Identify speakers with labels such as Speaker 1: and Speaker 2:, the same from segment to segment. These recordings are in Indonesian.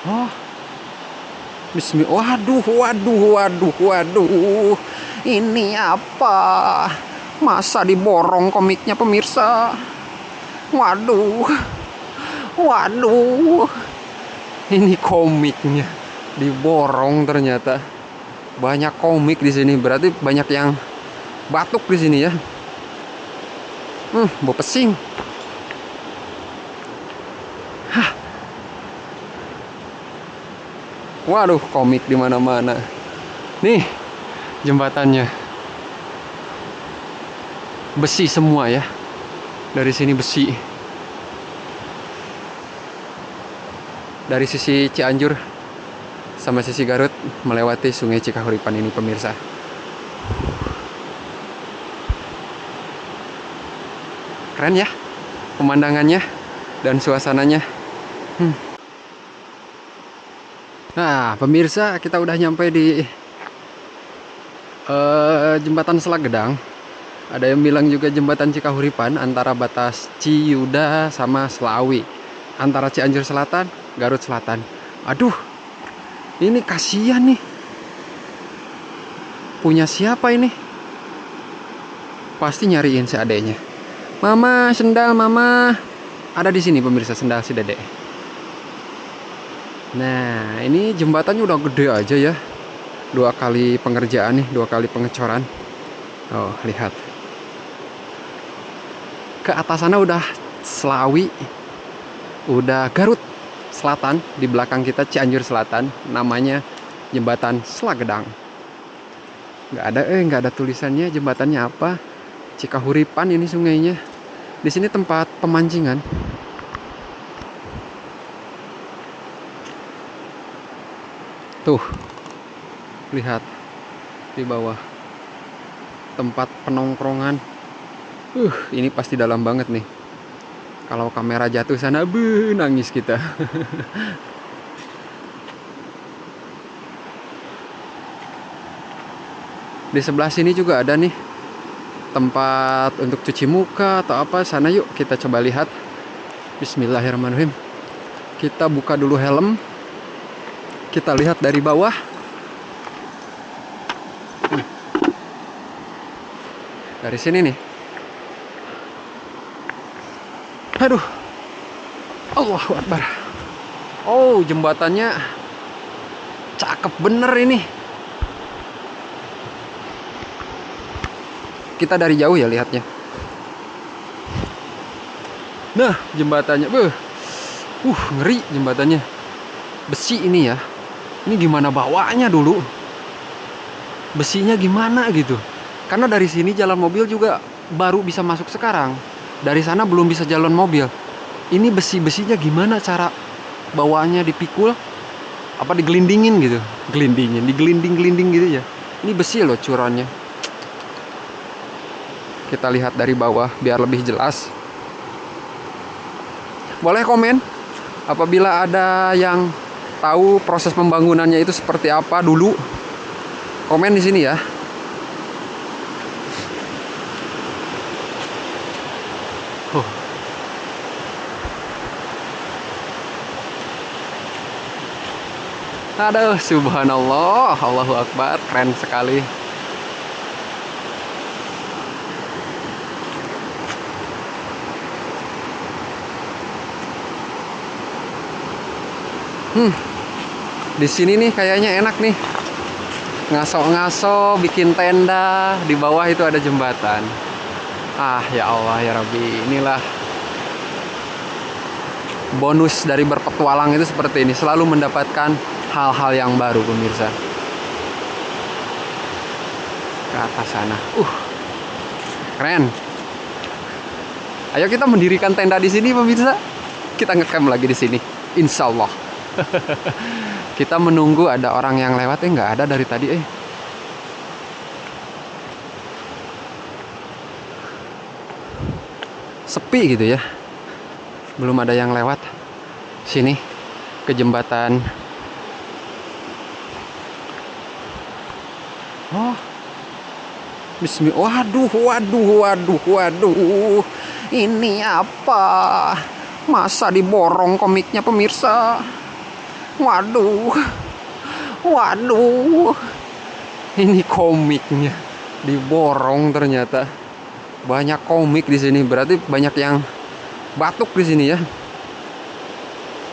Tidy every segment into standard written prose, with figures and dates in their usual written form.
Speaker 1: Oh, Bismillah. Waduh, waduh, waduh, waduh. Ini apa? Masa diborong komiknya pemirsa? Waduh, waduh. Ini komiknya diborong ternyata. Banyak komik di sini, berarti banyak yang batuk di sini ya. Bau pesing. Hah. Waduh, komik di mana-mana. Nih, jembatannya. Besi semua ya. Dari sini besi. Dari sisi Cianjur sama sisi Garut melewati Sungai Cikahuripan ini pemirsa. Keren ya pemandangannya dan suasananya. Nah pemirsa, kita udah nyampe di jembatan Selagedang. Ada yang bilang juga jembatan Cikahuripan, antara batas Ciyuda sama Selawi, antara Cianjur Selatan, Garut Selatan. Aduh, ini kasihan nih. Punya siapa ini? Pasti nyariin si adeknya. Mama, sendal mama. Ada di sini pemirsa, sendal si dedek. Nah, ini jembatannya udah gede aja ya. 2 kali pengerjaan nih, 2 kali pengecoran. Oh, lihat. Ke atas sana udah Selawi, udah Garut Selatan, di belakang kita Cianjur Selatan, namanya jembatan Selagedang. Nggak ada tulisannya jembatannya apa. Cikahuripan ini sungainya. Di sini tempat pemancingan. Tuh, lihat di bawah tempat penongkrongan. Ini pasti dalam banget nih. Kalau kamera jatuh sana, nangis kita. Di sebelah sini juga ada nih tempat untuk cuci muka atau apa. Sana yuk kita coba lihat. Bismillahirrahmanirrahim. Kita buka dulu helm. Kita lihat dari bawah. Dari sini nih. Aduh. Allahu Akbar. Oh, jembatannya cakep bener ini. Kita dari jauh ya lihatnya. Nah, jembatannya. Ngeri jembatannya. Besi ini ya. Ini gimana bawanya dulu? Besinya gimana gitu. Karena dari sini jalan mobil juga baru bisa masuk sekarang. Dari sana belum bisa jalan mobil. Ini besi-besinya gimana cara bawanya dipikul? Apa digelindingin gitu? Digelinding-gelinding gitu ya. Ini besi loh curannya. Kita lihat dari bawah biar lebih jelas. Boleh komen apabila ada yang tahu proses pembangunannya itu seperti apa dulu. Komen di sini ya. Aduh, subhanallah, Allahu Akbar, keren sekali. Di sini nih kayaknya enak nih. Ngaso-ngaso, bikin tenda, di bawah itu ada jembatan. Ah, ya Allah, ya Rabbi, inilah bonus dari berpetualang itu seperti ini, selalu mendapatkan hal-hal yang baru pemirsa. Ke atas sana. Keren. Ayo kita mendirikan tenda di sini pemirsa. Kita ngecamp lagi di sini. Insya Allah. Kita menunggu ada orang yang lewat. Nggak ada dari tadi. Sepi gitu ya. Belum ada yang lewat sini ke jembatan. Oh, Bismillah. Waduh, waduh, waduh, waduh. Ini apa? Masa diborong komiknya pemirsa? Waduh, waduh, ini komiknya diborong ternyata. Banyak komik di sini, berarti banyak yang batuk di sini ya.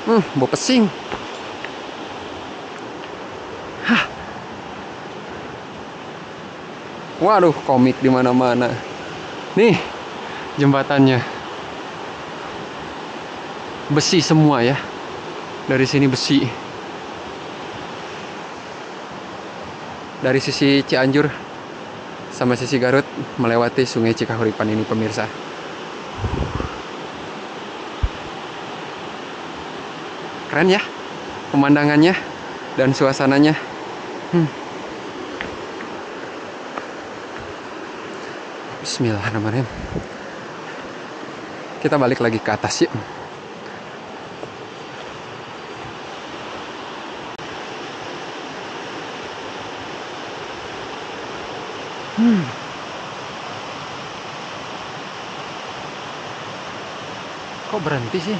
Speaker 1: Bau pesing. Hah. Waduh, komik di mana-mana. Nih, jembatannya. Besi semua ya. Dari sini besi. Dari sisi Cianjur sama sisi Garut melewati Sungai Cikahuripan ini pemirsa. Keren ya pemandangannya dan suasananya. Bismillahirrahmanirrahim. Kita balik lagi ke atas yuk. Kok berhenti sih?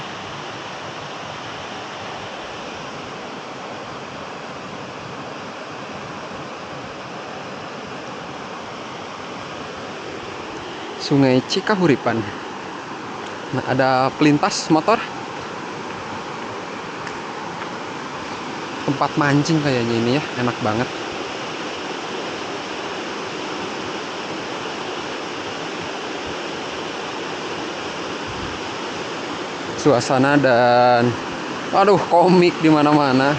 Speaker 1: Sungai Cikahuripan. Nah, ada pelintas motor. Tempat mancing kayaknya ini ya, enak banget. Suasana dan aduh, komik di mana-mana.